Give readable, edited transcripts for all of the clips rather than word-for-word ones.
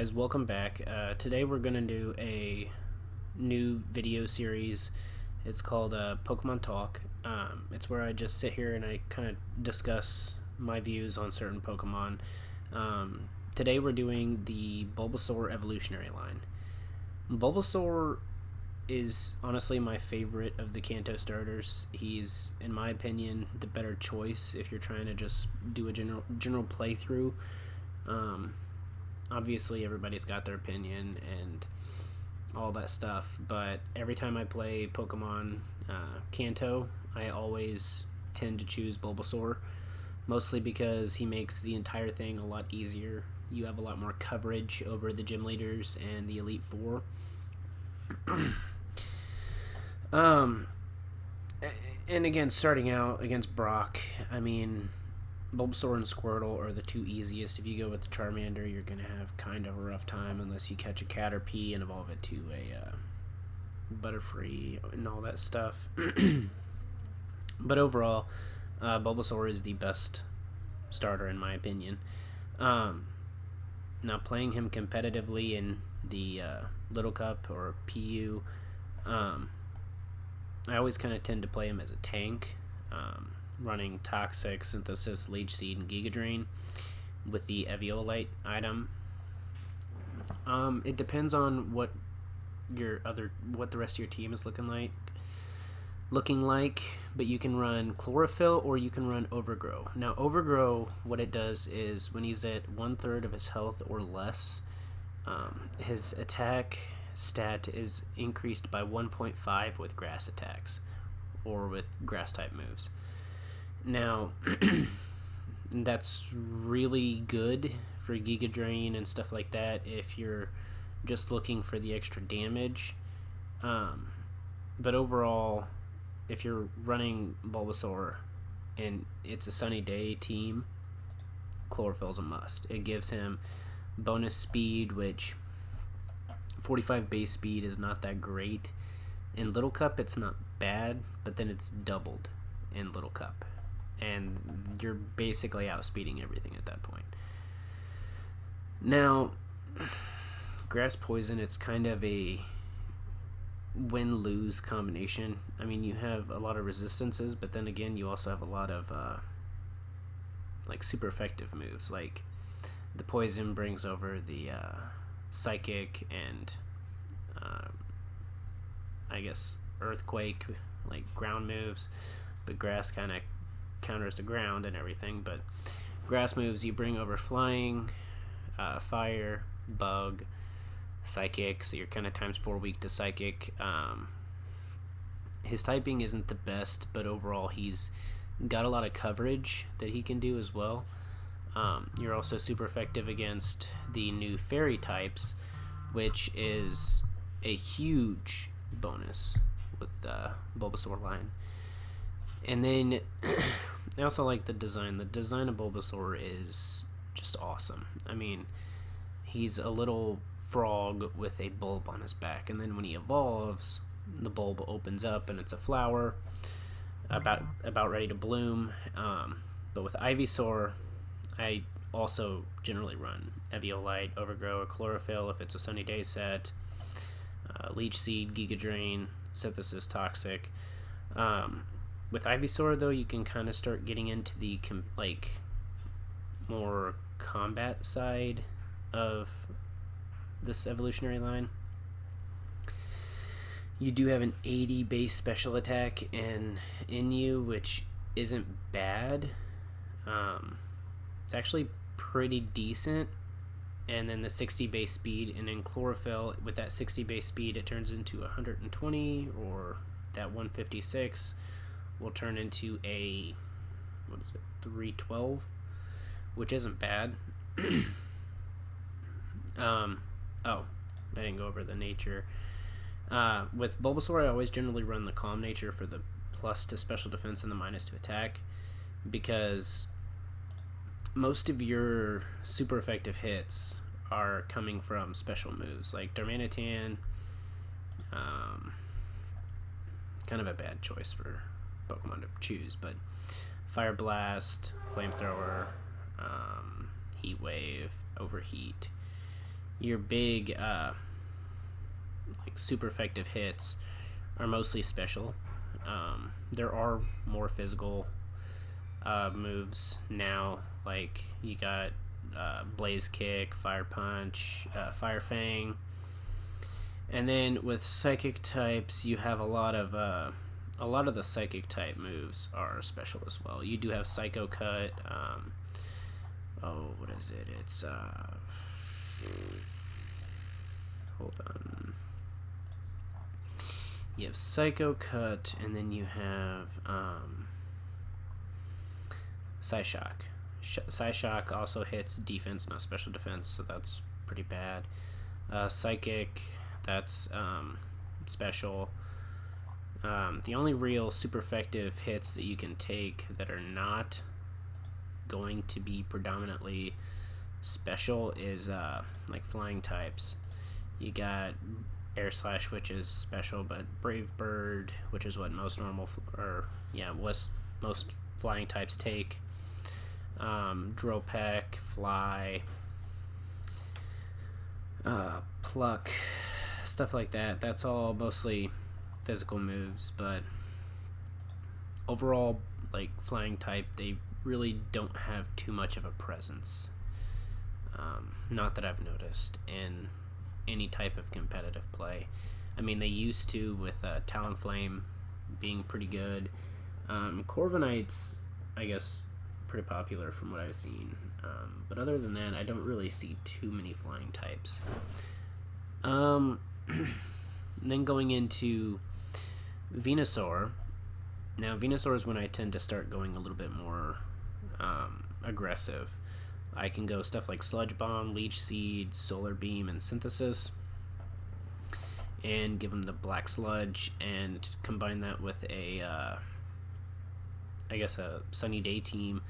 guys, welcome back. Today we're going to do a new video series. It's called Pokemon Talk. It's where I just sit here and I kind of discuss my views on certain Pokemon. Today we're doing the Bulbasaur Evolutionary line. Bulbasaur is honestly my favorite of the Kanto starters. He's, in my opinion, the better choice if you're trying to just do a general playthrough. Obviously everybody's got their opinion and all that stuff, but every time I play Pokemon Kanto, I always tend to choose Bulbasaur, mostly because he makes the entire thing a lot easier. You have a lot more coverage over the gym leaders and the Elite Four. And again, starting out against Brock, I mean, Bulbasaur and Squirtle are the two easiest. If you go with the Charmander, you're going to have kind of a rough time unless you catch a Caterpie and evolve it to a Butterfree and all that stuff. But overall, Bulbasaur is the best starter in my opinion. Now, playing him competitively in the Little Cup or PU, I always kind of tend to play him as a tank. Running Toxic, Synthesis, Leech Seed, and Giga Drain with the Eviolite item. It depends on what the rest of your team is looking like, but you can run Chlorophyll or you can run Overgrow. Now, Overgrow, what it does is when he's at 1/3 of his health or less, his attack stat is increased by 1.5 with grass attacks or with grass type moves. Now, that's really good for Giga Drain and stuff like that if you're just looking for the extra damage. But overall, if you're running Bulbasaur and it's a sunny day team, Chlorophyll's a must. It gives him bonus speed, which 45 base speed is not that great. In Little Cup, it's not bad, but then it's doubled in Little Cup. And you're basically outspeeding everything at that point. Now, Grass Poison, it's kind of a win-lose combination. I mean, you have a lot of resistances, but then again, you also have a lot of like super effective moves. Like the Poison brings over the Psychic and I guess Earthquake, like ground moves, but Grass kind of counters the ground and everything. But grass moves, you bring over Flying, Fire, Bug, Psychic, so you're kind of ×4 weak to Psychic. His typing isn't the best, but overall he's got a lot of coverage that he can do as well. You're also super effective against the new Fairy types, which is a huge bonus with Bulbasaur line. And then I also like the design. The design of Bulbasaur is just awesome. I mean, he's a little frog with a bulb on his back, and then when he evolves, the bulb opens up and it's a flower about ready to bloom. But with Ivysaur, I also generally run Eviolite, Overgrow, or Chlorophyll if it's a sunny day set. Leech Seed, Giga Drain, Synthesis, Toxic. With Ivysaur, though, you can kind of start getting into the more combat side of this evolutionary line. You do have an 80 base special attack in you, which isn't bad. It's actually pretty decent. And then the 60 base speed, and in Chlorophyll, with that 60 base speed, it turns into 120, or that 156 will turn into a 312, which isn't bad. I didn't go over the nature. With Bulbasaur, I always generally run the calm nature for the plus to special defense and the minus to attack, because most of your super effective hits are coming from special moves like Darmanitan. Kind of a bad choice for Pokemon to choose, but Fire Blast, Flamethrower, Heat Wave, Overheat. Your big, like super effective hits are mostly special. There are more physical moves now, like you got Blaze Kick, Fire Punch, Fire Fang, and then with psychic types, you have a lot of the psychic type moves are special as well. You do have Psycho Cut. What is it? It's hold on. You have Psycho Cut, and then you have Psyshock. Psyshock also hits defense, not special defense, so that's pretty bad. Psychic, that's special. The only real super effective hits that you can take that are not going to be predominantly special is like flying types. You got Air Slash, which is special, but Brave Bird, which is what most most flying types take. Drill Peck, Fly, Pluck, stuff like that. That's all mostly physical moves, but overall, like flying type, they really don't have too much of a presence. Not that I've noticed in any type of competitive play. I mean, they used to with Talonflame being pretty good. Corviknight's, I guess, pretty popular from what I've seen. But other than that, I don't really see too many flying types. Then going into Venusaur. Now, Venusaur is when I tend to start going a little bit more aggressive. I can go stuff like Sludge Bomb, Leech Seed, Solar Beam, and Synthesis, and give them the Black Sludge, and combine that with a Sunny Day team.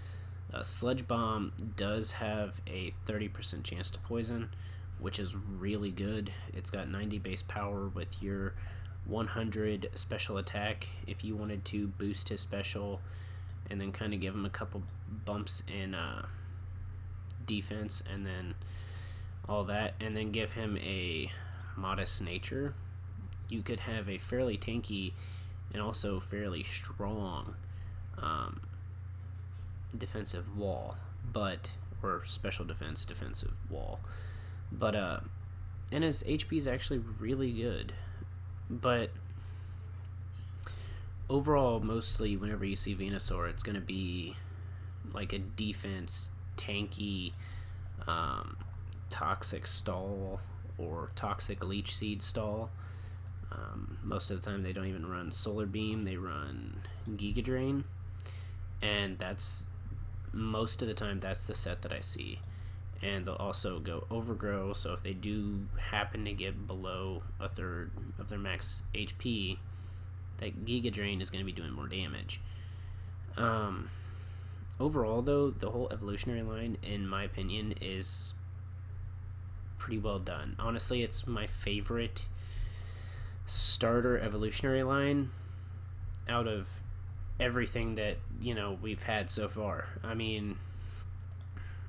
Sludge Bomb does have a 30% chance to poison, which is really good. It's got 90 base power with your 100 special attack. If you wanted to boost his special and then kind of give him a couple bumps in defense and then all that, and then give him a modest nature, you could have a fairly tanky and also fairly strong defensive wall, or special defensive wall. But and his HP is actually really good. But overall, mostly whenever you see Venusaur, it's going to be like a defense tanky toxic stall or toxic leech seed stall. Most of the time they don't even run Solar Beam, they run Giga Drain, and that's most of the time that's the set that I see. And they'll also go Overgrow, so if they do happen to get below a third of their max HP, that Giga Drain is going to be doing more damage. Overall, though, the whole Evolutionary line, in my opinion, is pretty well done. Honestly, it's my favorite starter Evolutionary line out of everything that, we've had so far. I mean,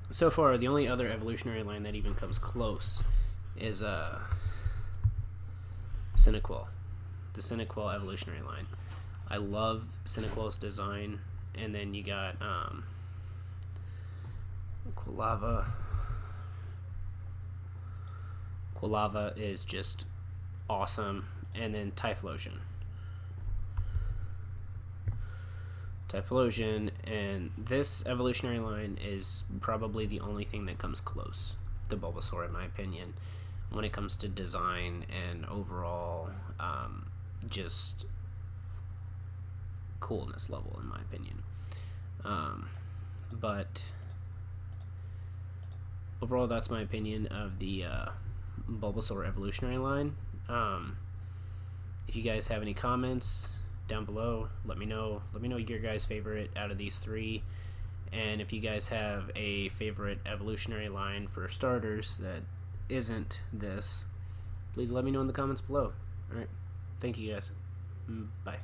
so far, the only other Evolutionary line that even comes close is Cyniquil. The Cyniquil Evolutionary line. I love Cyniquil's design. And then you got Quilava. Quilava is just awesome. And then Typhlosion. And this Evolutionary line is probably the only thing that comes close to Bulbasaur, in my opinion, when it comes to design and overall just coolness level, in my opinion. But overall, that's my opinion of the Bulbasaur Evolutionary line. If you guys have any comments down below, let me know your guys' favorite out of these three, and if you guys have a favorite Evolutionary line for starters that isn't this, please let me know in the comments below. Alright, thank you guys. Bye.